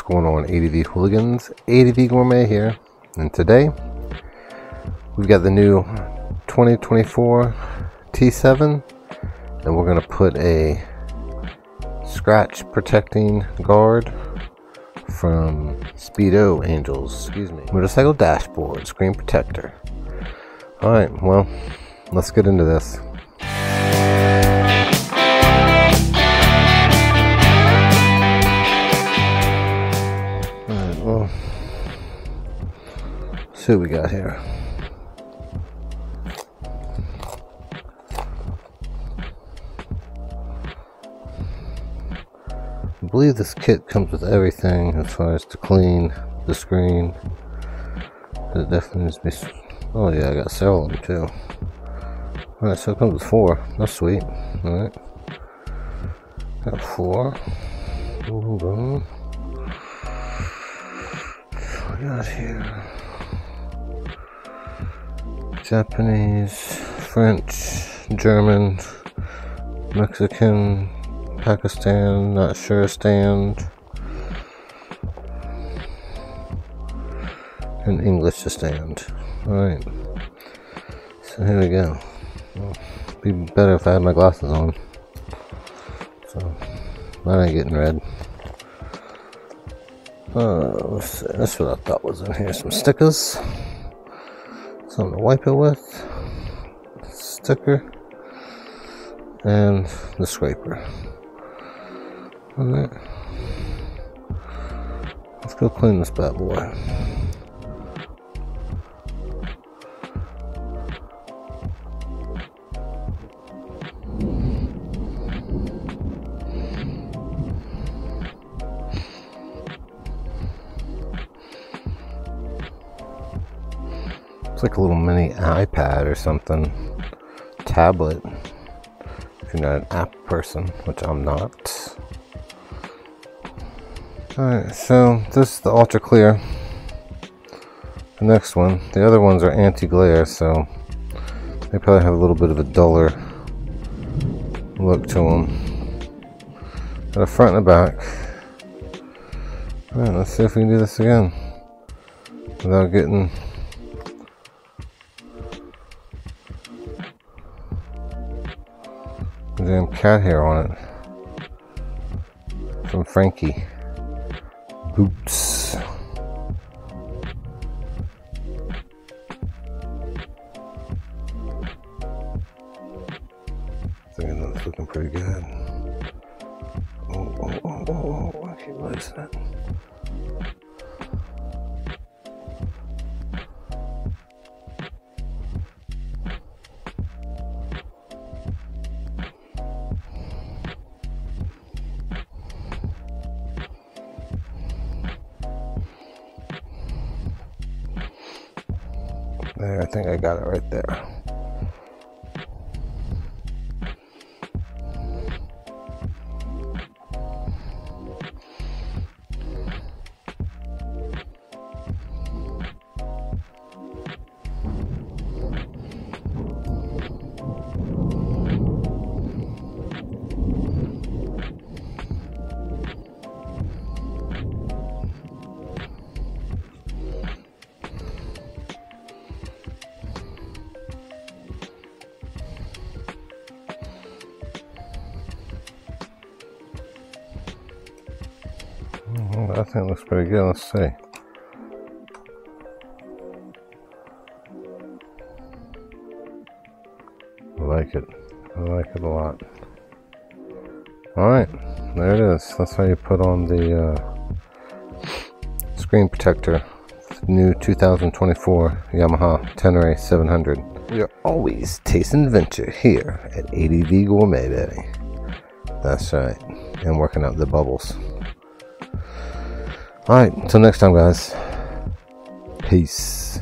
going on, ADV hooligans? ADV Gourmet here, and today we've got the new 2024 T7, and we're going to put a scratch protecting guard from Speedo Angels, motorcycle dashboard screen protector. Alright, well, let's get into this. Alright, well, let's see what we got here. I believe this kit comes with everything as far as to clean the screen. It definitely needs to be. Oh yeah, I got several of them too. Alright, so it comes with 4. That's sweet. Alright. Got 4. Boom, boom. What we got here? Japanese, French, German, Mexican, Pakistan, not sure stand, and English to stand. Alright, so here we go. Well, it'd be better if I had my glasses on, so mine ain't getting red. Let's see, that's what I thought was in here. Some stickers, something to wipe it with, sticker, and the scraper. Alright, let's go clean this bad boy. It's like a little mini iPad or something, tablet, if you're not an app person, which I'm not. Alright, so this is the ultra clear. The next one, the other ones are anti-glare, so they probably have a little bit of a duller look to them. Got a front and a back. Alright, let's see if we can do this again without getting damn cat hair on it from Frankie Boots. Thinking that's looking pretty good. Oh, I keep losing it. There, I think I got it right there. I think it looks pretty good. Let's see. I like it. I like it a lot. Alright, there it is. That's how you put on the screen protector. New 2024 Yamaha Tenere 700. We are always tasting adventure here at ADV Gourmet, baby. That's right. And working out the bubbles. Alright, until next time, guys. Peace.